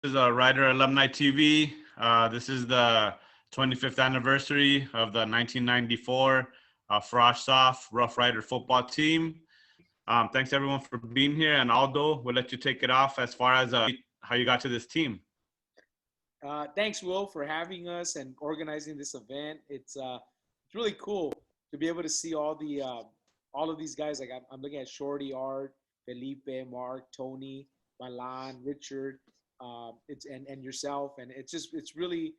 is Rider Alumni TV. This is the 25th anniversary of the 1994 Frosh Soft Rough Rider football team. Thanks everyone for being here. And Aldo, we'll let you take it off as far as how you got to this team. Thanks, Will, for having us and organizing this event. It's really cool to be able to see all of these guys. Like I'm looking at Shorty, Art, Felipe, Mark, Tony, Milan, Richard, and yourself, and it's really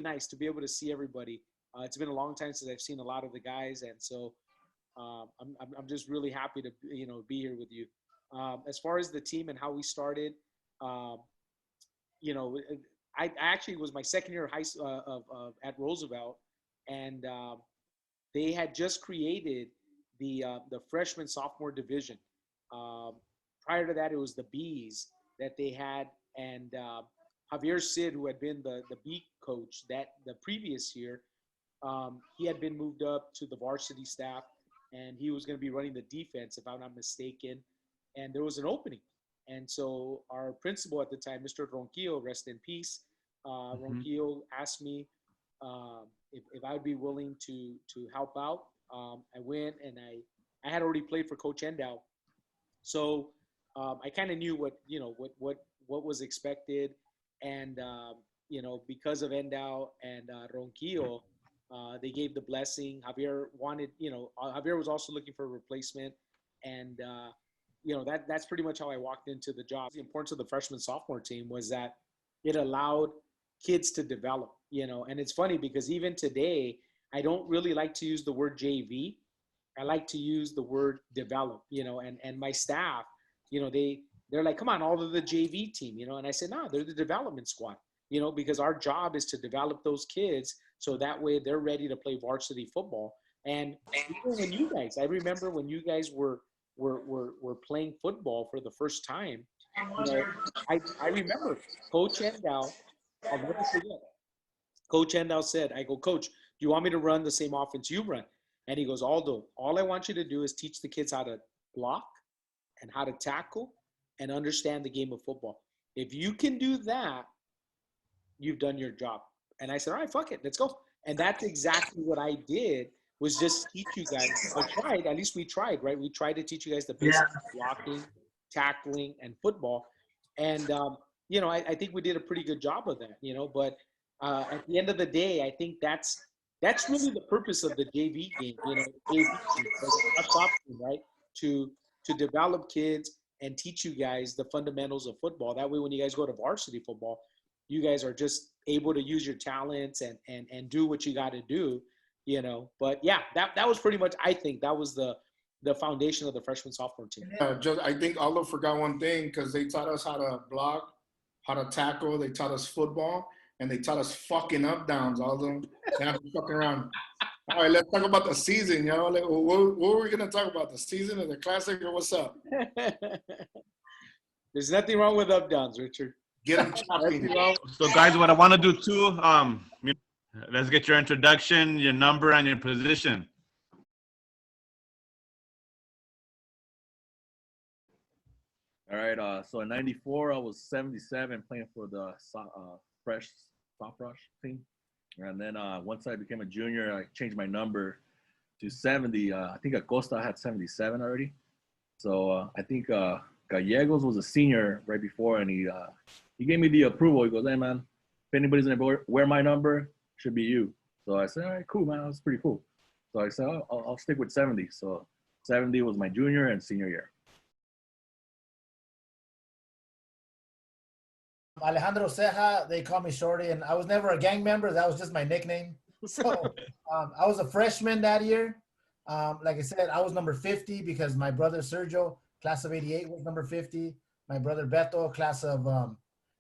nice to be able to see everybody. It's been a long time since I've seen a lot of the guys, and so I'm just really happy to be here with you. As far as the team and how we started, I actually was my second year of high at Roosevelt, and they had just created the freshman sophomore division. Prior to that, it was the Bs that they had, and Javier Sid, who had been the B coach the previous year, he had been moved up to the varsity staff, and he was going to be running the defense, if I'm not mistaken. And there was an opening, and so our principal at the time, Mr. Ronquillo, rest in peace, Ronquillo asked me if I would be willing to help out. I went, and I had already played for Coach Endow, so I kind of knew what was expected, and because of Endow and Ronquillo, they gave the blessing. Javier Javier was also looking for a replacement, and that's pretty much how I walked into the job. The importance of the freshman sophomore team was that it allowed kids to develop, and it's funny because even today, I don't really like to use the word JV. I like to use the word develop, and my staff, they're like, come on, all of the JV team, and I said, no, they're the development squad, because our job is to develop those kids so that way they're ready to play varsity football. And even when you guys, I remember when you guys were playing football for the first time, I remember Coach Endow, I'll never forget. Coach Endow said, I go, Coach, do you want me to run the same offense you run? And he goes, Aldo, all I want you to do is teach the kids how to block and how to tackle and understand the game of football. If you can do that, you've done your job. And I said, all right, fuck it, let's go. And that's exactly what I did, was just teach you guys. At least we tried, right? We tried to teach you guys the basics of blocking, tackling, and football. And, I think we did a pretty good job of that, but at the end of the day, I think that's really the purpose of the JV game, JV team, right? To develop kids and teach you guys the fundamentals of football. That way, when you guys go to varsity football, you guys are just able to use your talents and do what you got to do, But yeah, that was pretty much, I think that was the foundation of the freshman sophomore team. I think Aldo forgot one thing, because they taught us how to block, how to tackle. They taught us football, and they taught us fucking up downs. Aldo, they have to fuck around. All right, let's talk about the season, Like, what were we gonna talk about? The season or the classic, or what's up? There's nothing wrong with up downs, Richard. Get them chopping. So guys, what I want to do too, let's get your introduction, your number, and your position. All right. So in '94, I was 77, playing for the fresh soft rush team, and then once I became a junior, I changed my number to 70. I think Acosta had 77 already. So I think Gallegos was a senior right before, and he gave me the approval. He goes, "Hey man, if anybody's gonna wear my number, it should be you." So I said, "All right, cool, man. That's pretty cool." So I said, I'll stick with 70. So 70 was my junior and senior year. Alejandro Ceja, they call me Shorty, and I was never a gang member. That was just my nickname. So I was a freshman that year. Like I said, I was number 50 because my brother Sergio, class of 88, was number 50. My brother Beto, class of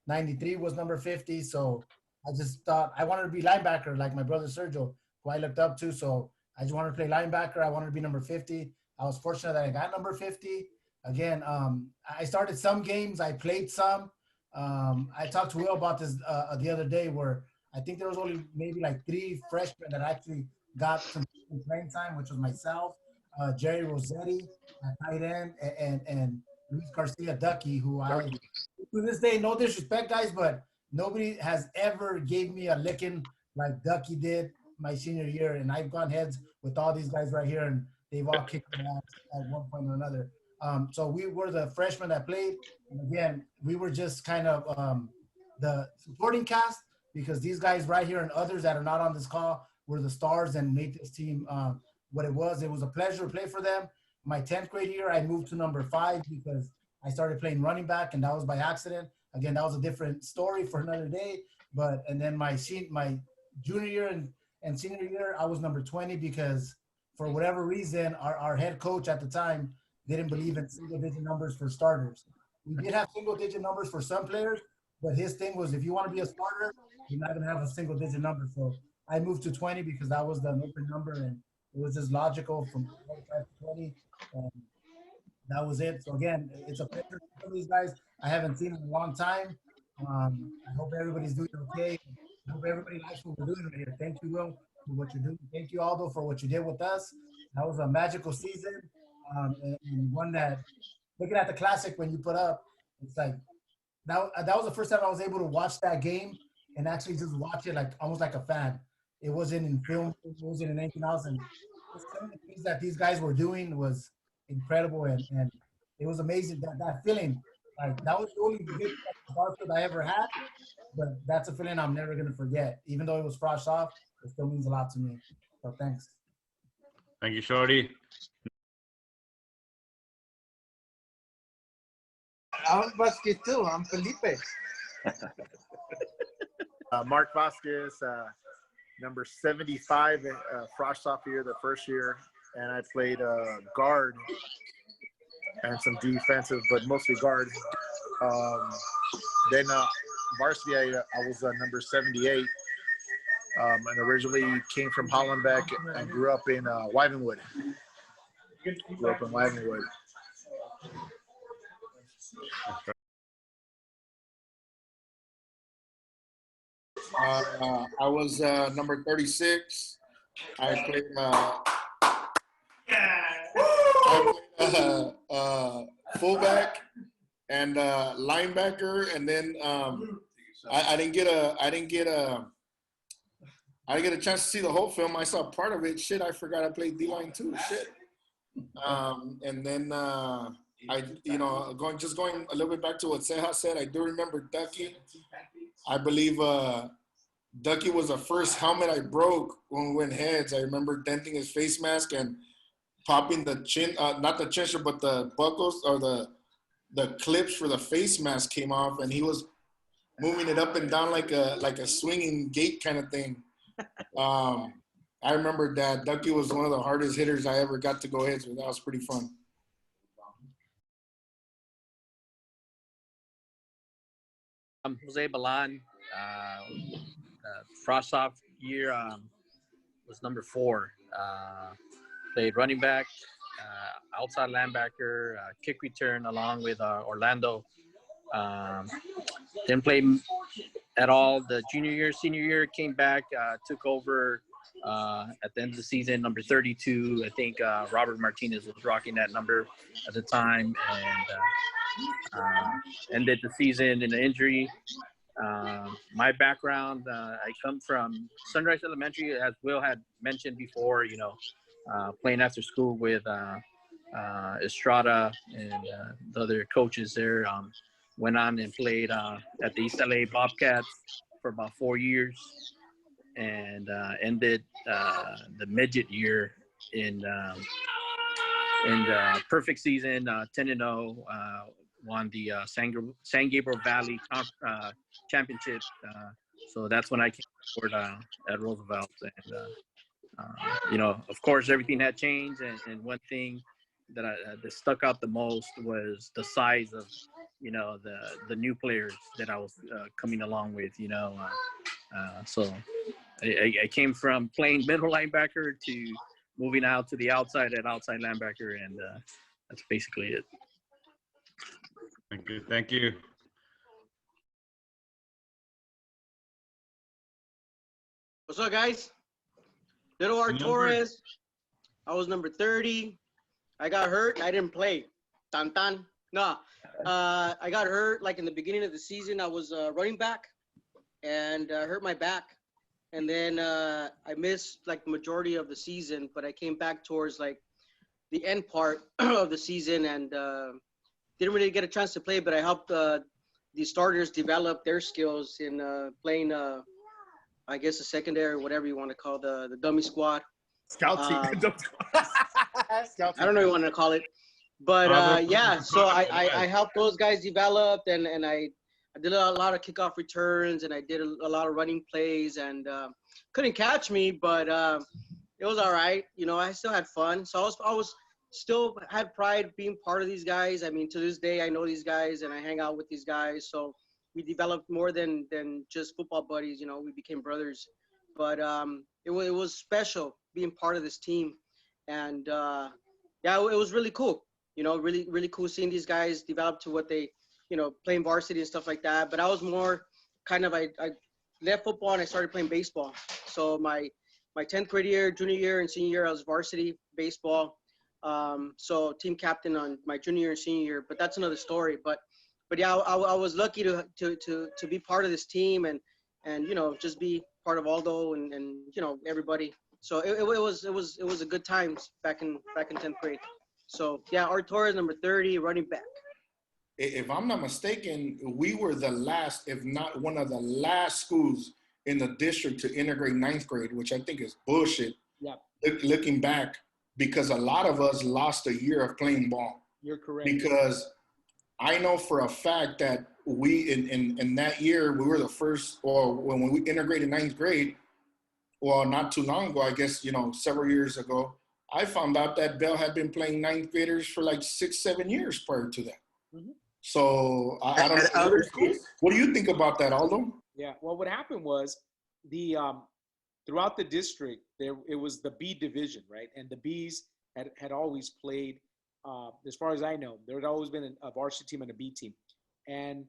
93, was number 50. So I just thought I wanted to be linebacker like my brother Sergio, who I looked up to. So I just wanted to play linebacker. I wanted to be number 50. I was fortunate that I got number 50. Again, I started some games. I played some. I talked to Will about this the other day, where I think there was only maybe like 3 freshmen that actually got some playing time, which was myself, Jerry Rossetti at tight end, and Luis Garcia Ducky, who I to this day, no disrespect, guys, but nobody has ever gave me a licking like Ducky did my senior year, and I've gone heads with all these guys right here, and they've all kicked my ass at one point or another. So we were the freshmen that played, and again, we were just kind of the supporting cast because these guys right here and others that are not on this call were the stars and made this team what it was. It was a pleasure to play for them. My 10th grade year, I moved to number 5 because I started playing running back, and that was by accident. Again, that was a different story for another day. But and then my junior year and senior year, I was number 20 because for whatever reason, our head coach at the time didn't believe in single-digit numbers for starters. We did have single-digit numbers for some players, but his thing was if you want to be a starter, you're not going to have a single-digit number. So I moved to 20 because that was the open number, and it was just logical from 25 to 20. And that was it. So again, it's a pleasure to see these guys. I haven't seen them in a long time. I hope everybody's doing okay. I hope everybody likes what we're doing right here. Thank you, Will, for what you're doing. Thank you, Aldo, for what you did with us. That was a magical season, and one that, looking at the classic when you put up, it's like that was the first time I was able to watch that game and actually just watch it like almost like a fan. It wasn't in film, it wasn't in anything else, and some of the things that these guys were doing was incredible, and it was amazing. That feeling, like that was the only big Barfield I ever had, but that's a feeling I'm never gonna forget. Even though it was frost off, it still means a lot to me. So thanks. Thank you, Shorty. I'm Vasquez too. I'm Felipe. Mark Vasquez, number 75, frost sophomore year, the first year, and I played guard and some defensive, but mostly guard. Then varsity, I was number 78, and originally came from Hollenbeck and grew up in Wyvenwood. I was number 36. I played fullback and linebacker, and then I didn't get a chance to see the whole film. I saw part of it. Shit, I forgot I played D-line too. Shit. And then going a little bit back to what Ceja said, I do remember Ducky. I believe Ducky was the first helmet I broke when we went heads. I remember denting his face mask and popping the chin, not the chin strap, but the buckles or the clips for the face mask came off, and he was moving it up and down like a swinging gate kind of thing. I remember that Ducky was one of the hardest hitters I ever got to go heads with. That was pretty fun. Jose Balan, frost off year was number 4. Played running back, outside linebacker, kick return along with Orlando. Didn't play at all the junior year. Senior year came back, took over at the end of the season, number 32. I think Robert Martinez was rocking that number at the time, and ended the season in an injury. My background, I come from Sunrise Elementary, as Will had mentioned before, playing after school with Estrada and the other coaches there. Went on and played at the East LA Bobcats for about 4 years, and ended the midget year in the perfect season, 10-0. Won the San Gabriel Valley championship. So that's when I came forward at Roosevelt. And, of course, everything had changed. And one thing that stuck out the most was the size of, the new players that I was coming along with, So I came from playing middle linebacker to moving out to the outside at outside linebacker. And that's basically it. Thank you. What's up, guys? Little R. Torres. I was number 30. I got hurt. I didn't play. Tan tan. No, I got hurt like in the beginning of the season. I was running back and hurt my back. And then I missed like the majority of the season, but I came back towards like the end part of the season and didn't really get a chance to play, but I helped the starters develop their skills in playing, I guess, a secondary or whatever you want to call the dummy squad. Scout team. Scout I don't know what you want to call it. But yeah, so I helped those guys develop, and I did a lot of kickoff returns, and I did a lot of running plays, and couldn't catch me, but it was all right. You know, I still had fun. So I was still had pride being part of these guys. I mean, to this day, I know these guys, and I hang out with these guys. So we developed more than just football buddies. You know, we became brothers. But it was special being part of this team, and yeah, it was really cool. You know, really, really cool seeing these guys develop to what they, you know, playing varsity and stuff like that. But I was more kind of, I left football and I started playing baseball. So my 10th grade year, junior year, and senior year, I was varsity baseball. So team captain on my junior year and senior year. But that's another story. But yeah, I was lucky to be part of this team and you know, just be part of Aldo and you know, everybody. So it was a good times back in 10th grade. So yeah, Arturo is number 30, running back. If I'm not mistaken, we were the last, if not one of the last schools in the district to integrate 9th grade, which I think is bullshit. Yeah. Looking back, because a lot of us lost a year of playing ball. You're correct. Because I know for a fact that we, in that year, we were the first, or when we integrated 9th grade, well, not too long ago, I guess, you know, several years ago, I found out that Bell had been playing 9th graders for like 6-7 years prior to that. Mm-hmm. So I don't know. What do you think about that, Aldo? Yeah. Well, what happened was the throughout the district it was the B division, right? And the Bs had always played. As far as I know, there had always been a varsity team and a B team. And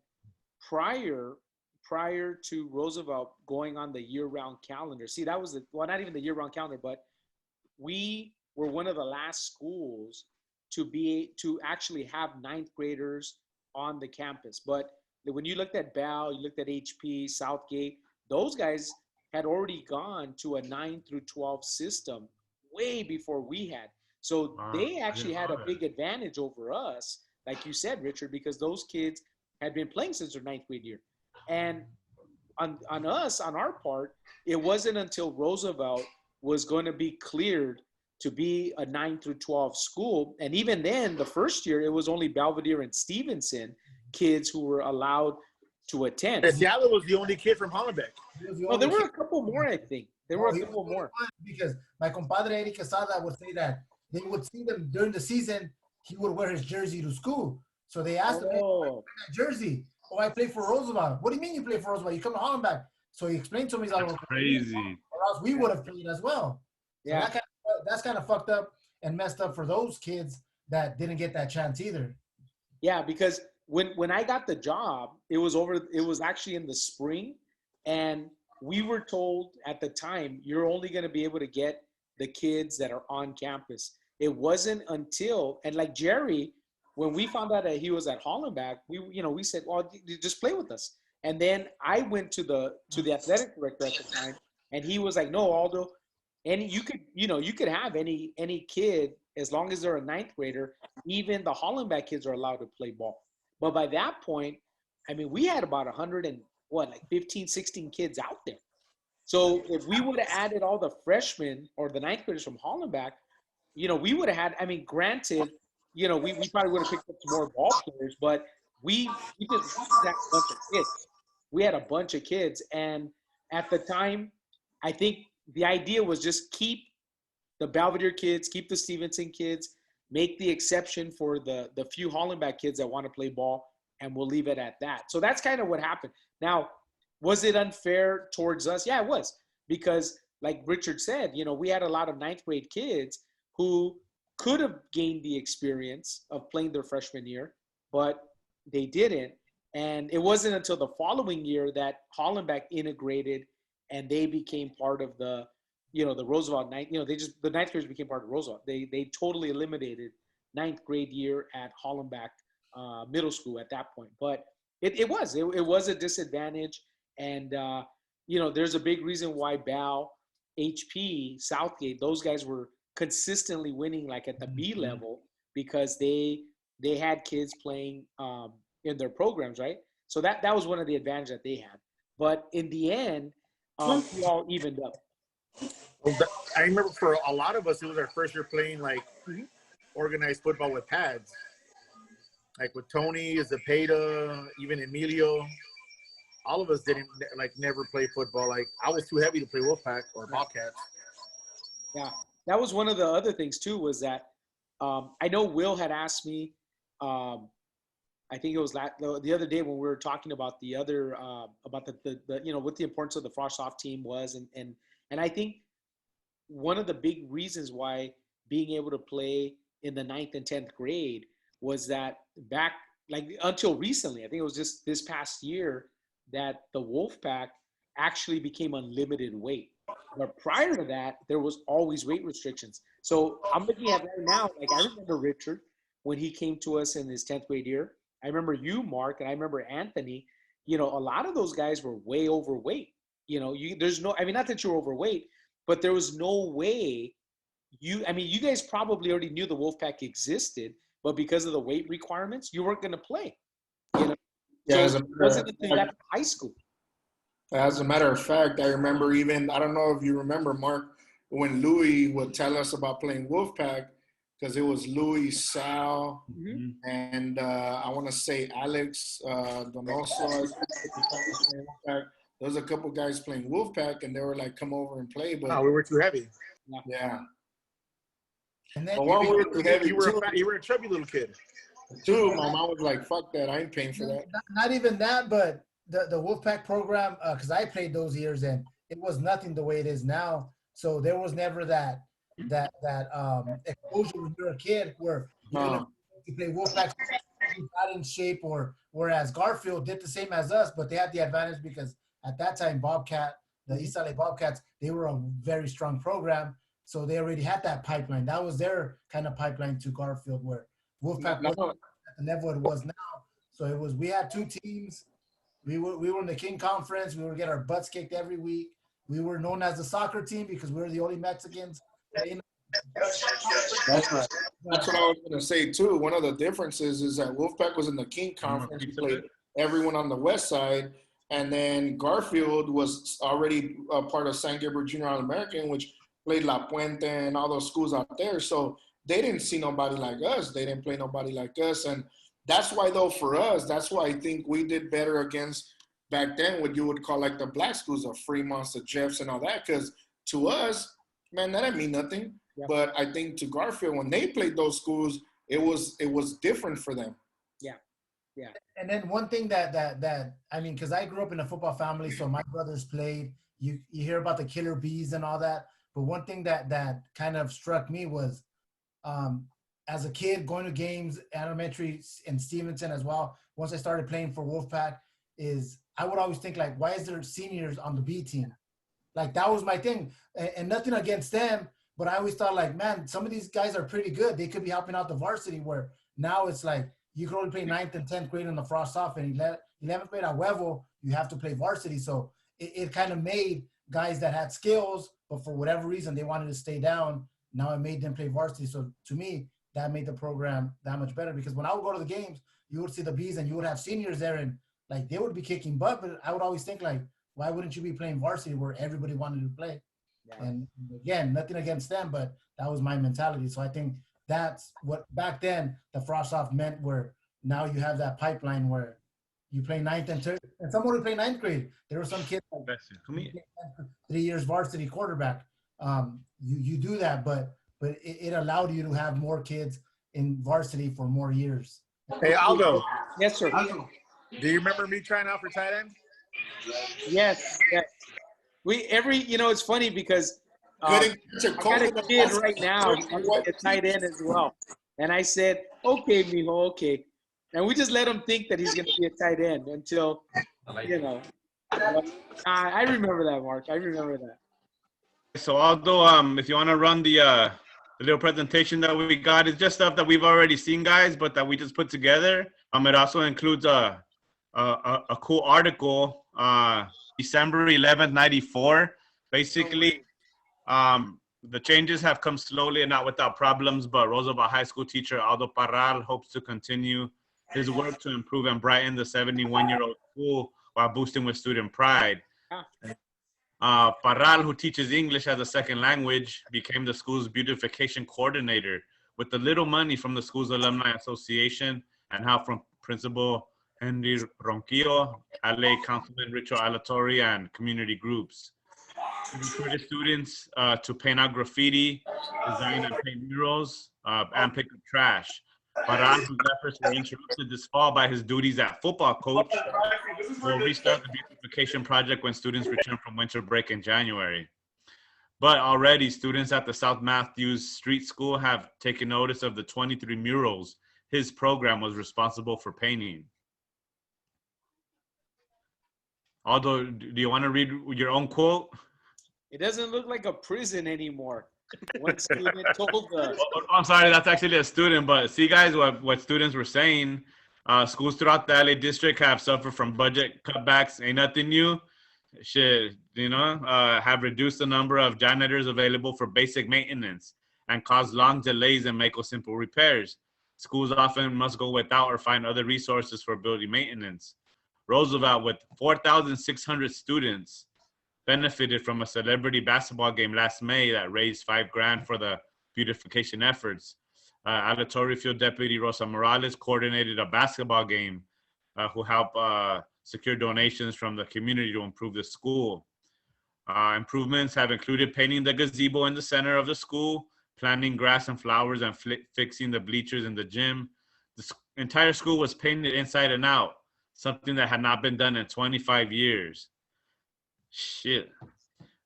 prior to Roosevelt going on the year-round calendar, see, that was not even the year-round calendar, but we were one of the last schools to actually have 9th graders on the campus. But when you looked at Bell, you looked at HP, Southgate, those guys had already gone to a 9 through 12 system way before we had. So they actually had a big advantage over us, like you said, Richard, because those kids had been playing since their 9th grade year. And on us, on our part, it wasn't until Roosevelt was going to be cleared to be a 9 through 12 school. And even then, the first year, it was only Belvedere and Stevenson kids who were allowed to attend. Seattle was the only kid from Hollenbeck. Well, there were a couple more, I think. There were a couple more. Because my compadre Eddie Quesada would say that they would see them during the season, he would wear his jersey to school. So they asked him, hey, why do you wear that jersey? Oh, I play for Roosevelt. What do you mean you play for Roosevelt? You come to Hollenbeck. So he explained to me, he's like, crazy. Or else we would have played as well. So Yeah. That's kind of fucked up and messed up for those kids that didn't get that chance either. Yeah, because when I got the job, it was actually in the spring, and we were told at the time, you're only going to be able to get the kids that are on campus. It wasn't until, and like Jerry, when we found out that he was at Hollenbeck, we said, well, just play with us. And then I went to the athletic director at the time, and he was like, no, Aldo, you could have any kid as long as they're a 9th grader. Even the Hollenbeck kids are allowed to play ball. But by that point, I mean, we had about 15, 16 kids out there. So if we would have added all the freshmen or the 9th graders from Hollenbeck, we would have had, I mean, granted, we probably would have picked up some more ball players, but we just had a bunch of kids. We had a bunch of kids. And at the time, I think the idea was just keep the Belvedere kids, keep the Stevenson kids, make the exception for the few Hollenbeck kids that want to play ball, and we'll leave it at that. So that's kind of what happened. Now, was it unfair towards us? Yeah, it was. Because like Richard said, we had a lot of 9th grade kids who could have gained the experience of playing their freshman year, but they didn't. And it wasn't until the following year that Hollenbeck integrated and they became part of the Roosevelt the 9th graders became part of Roosevelt. They totally eliminated 9th grade year at Hollenbeck middle school at that point. But it was a disadvantage. And, there's a big reason why Bal, HP, Southgate, those guys were consistently winning like at the B level because they had kids playing in their programs, right? So that was one of the advantages that they had. But in the end, we all evened up. I remember for a lot of us, it was our first year playing like organized football with pads. Like with Tony, Zepeda, even Emilio. All of us didn't never play football. Like I was too heavy to play Wolfpack or Bobcats. Yeah, that was one of the other things too. Was that I know Will had asked me. I think it was the other day when we were talking about the other about the what the importance of the Frosh-Soft team was, and I think one of the big reasons why being able to play in the 9th and 10th grade was that back until recently, I think it was just this past year that the Wolfpack actually became unlimited weight. But prior to that, there was always weight restrictions. So I'm looking at right now, I remember Richard when he came to us in his 10th grade year. I remember you, Mark, and I remember Anthony. A lot of those guys were way overweight. There's no, not that you're overweight, but there was no way you guys probably already knew the Wolfpack existed, but because of the weight requirements, you weren't going to play. Yeah, so it wasn't until you got to high school. As a matter of fact, I remember I don't know if you remember, Mark, when Louis would tell us about playing Wolfpack, because it was Louis, Sal, and I want to say Alex Donoso. There was a couple guys playing Wolfpack, and they were like, come over and play. But no, we were too heavy. Yeah. And then you were a chubby little kid. Too, my mom was like, fuck that, I ain't paying for that. Not even that, but the Wolfpack program, because I played those years and it was nothing the way it is now. So there was never that exposure when you're a kid where you play Wolfpack, not in shape, or whereas Garfield did the same as us, but they had the advantage because at that time the East LA Bobcats, they were a very strong program. So they already had that pipeline. That was their kind of pipeline to Garfield, where Wolfpack wasn't at the level it was now. So we had two teams. We were in the King Conference. We would get our butts kicked every week. We were known as the soccer team because we were the only Mexicans. That's right. That's what I was going to say too. One of the differences is that Wolfpack was in the King Conference. We played everyone on the west side. And then Garfield was already a part of San Gabriel Junior All-American, which played La Puente and all those schools out there. So they didn't see nobody like us. They didn't play nobody like us. And that's why, though, for us, that's why I think we did better against back then what you would call like the black schools of Fremonts, the Jeffs, and all that. Because to us, man, that didn't mean nothing. Yeah. But I think to Garfield, when they played those schools, it was different for them. Yeah. Yeah. And then one thing that I mean, because I grew up in a football family, so my brothers played. You hear about the Killer Bees and all that. But one thing that kind of struck me was, as a kid going to games, elementary and Stevenson as well, once I started playing for Wolfpack, is I would always think like, why is there seniors on the B team? Like that was my thing. And nothing against them, but I always thought like, man, some of these guys are pretty good. They could be helping out the varsity, where now it's like you can only play 9th and 10th grade in the Frosh-Soft, and 11th grade at Huevo, you have to play varsity. So it kind of made guys that had skills, but for whatever reason, they wanted to stay down. Now it made them play varsity. So to me, that made the program that much better, because when I would go to the games, you would see the Bees and you would have seniors there, and like they would be kicking butt, but I would always think like, why wouldn't you be playing varsity where everybody wanted to play? Yeah. And again, nothing against them, but that was my mentality. So I think that's what back then the Frosh-Soft meant, where now you have that pipeline where you play 9th and 10th, and someone would play 9th grade. There were some kids like 3 years varsity quarterback. You do that, but it allowed you to have more kids in varsity for more years. Hey, Aldo. Yes, sir. Do you remember me trying out for tight end? Yes. It's funny because I got a kid right now, a tight end as well. And I said, okay, mijo, okay. And we just let him think that he's going to be a tight end until, I remember that, Mark. I remember that. So Aldo, if you want to run the little presentation that we got, it's just stuff that we've already seen, guys, but that we just put together. It also includes a cool article, December 11th, 94. Basically, the changes have come slowly and not without problems, but Roosevelt High School teacher Aldo Parral hopes to continue his work to improve and brighten the 71-year-old school while boosting with student pride. Parral, who teaches English as a second language, became the school's beautification coordinator with the little money from the school's alumni association and help from Principal Henry Ronquillo, LA Councilman Richo Alatorre, and community groups. He recruited students to paint out graffiti, design and paint murals, and pick up trash. Parral, whose efforts were interrupted this fall by his duties at football coach, will restart the beautification project when students return from winter break in January. But already, students at the South Matthews Street School have taken notice of the 23 murals his program was responsible for painting. Aldo, do you want to read your own quote? It doesn't look like a prison anymore. One student told the... I'm sorry, that's actually a student, but see, guys, what students were saying, schools throughout the LA district have suffered from budget cutbacks. Ain't nothing new. Shit, have reduced the number of janitors available for basic maintenance and caused long delays in making simple repairs. Schools often must go without or find other resources for building maintenance. Roosevelt, with 4,600 students, benefited from a celebrity basketball game last May that raised $5,000 for the beautification efforts. Alatorre Field Deputy Rosa Morales coordinated a basketball game who helped secure donations from the community to improve the school. Improvements have included painting the gazebo in the center of the school, planting grass and flowers, and fixing the bleachers in the gym. The entire school was painted inside and out, something that had not been done in 25 years. Shit.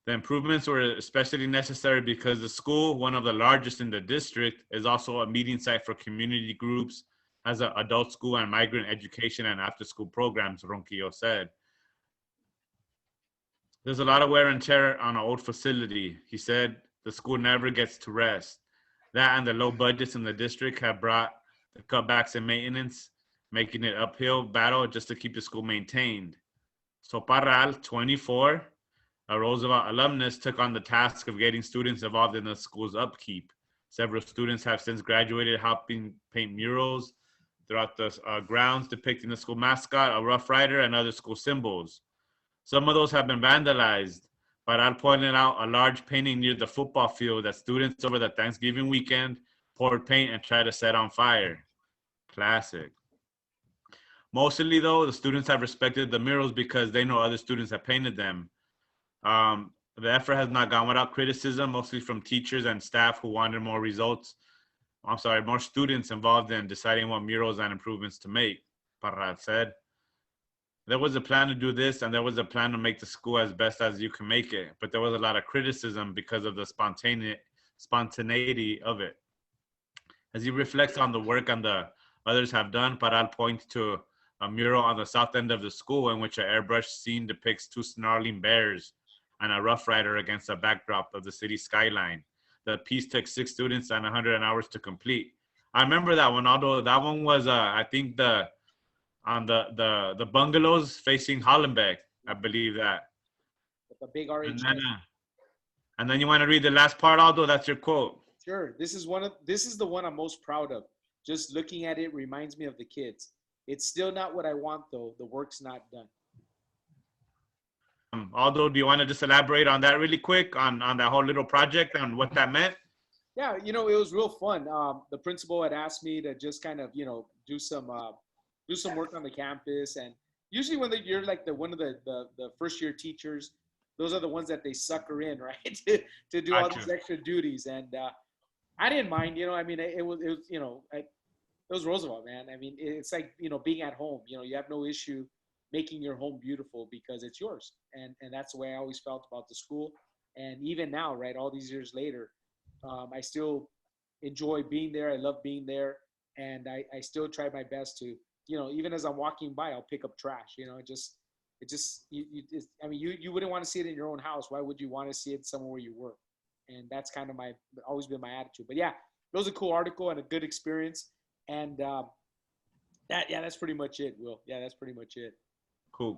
The improvements were especially necessary because the school, one of the largest in the district, is also a meeting site for community groups, has an adult school and migrant education and after-school programs, Ronquillo said. There's a lot of wear and tear on an old facility. He said the school never gets to rest. That and the low budgets in the district have brought the cutbacks in maintenance, making it uphill battle just to keep the school maintained. So Parral, 24, a Roosevelt alumnus, took on the task of getting students involved in the school's upkeep. Several students have since graduated, helping paint murals throughout the grounds depicting the school mascot, a Rough Rider, and other school symbols. Some of those have been vandalized, but I'll point out a large painting near the football field that students over the Thanksgiving weekend poured paint and tried to set on fire. Classic. Mostly, though, the students have respected the murals because they know other students have painted them. The effort has not gone without criticism, mostly from teachers and staff who wanted more more students involved in deciding what murals and improvements to make, Parral said. There was a plan to do this, and there was a plan to make the school as best as you can make it, but there was a lot of criticism because of the spontaneity of it. As he reflects on the work and the others have done, Parral points to a mural on the south end of the school in which an airbrush scene depicts two snarling bears and a Rough Rider against a backdrop of the city skyline. The piece took 6 students and 100 hours to complete. I remember that one, although that one was, I think, on the bungalows facing Hollenbeck, I believe that. With the big RH. And then you want to read the last part, Aldo? That's your quote. Sure. This is the one I'm most proud of. Just looking at it reminds me of the kids. It's still not what I want, though. The work's not done. Aldo, do you want to just elaborate on that really quick, on that whole little project and what that meant? Yeah, it was real fun. The principal had asked me to just kind of, do some work on the campus. And usually when you're like one of the first year teachers, those are the ones that they sucker in, right? to do all these extra duties. And I didn't mind, it was Roosevelt, man. I mean, it's like, being at home, you have no issue making your home beautiful because it's yours. And that's the way I always felt about the school. And even now, right, all these years later, I still enjoy being there. I love being there. And I still try my best to, even as I'm walking by, I'll pick up trash, you wouldn't want to see it in your own house. Why would you want to see it somewhere where you work? And that's kind of always been my attitude. But yeah, it was a cool article and a good experience. And That's pretty much it, Will. Yeah, that's pretty much it. Cool.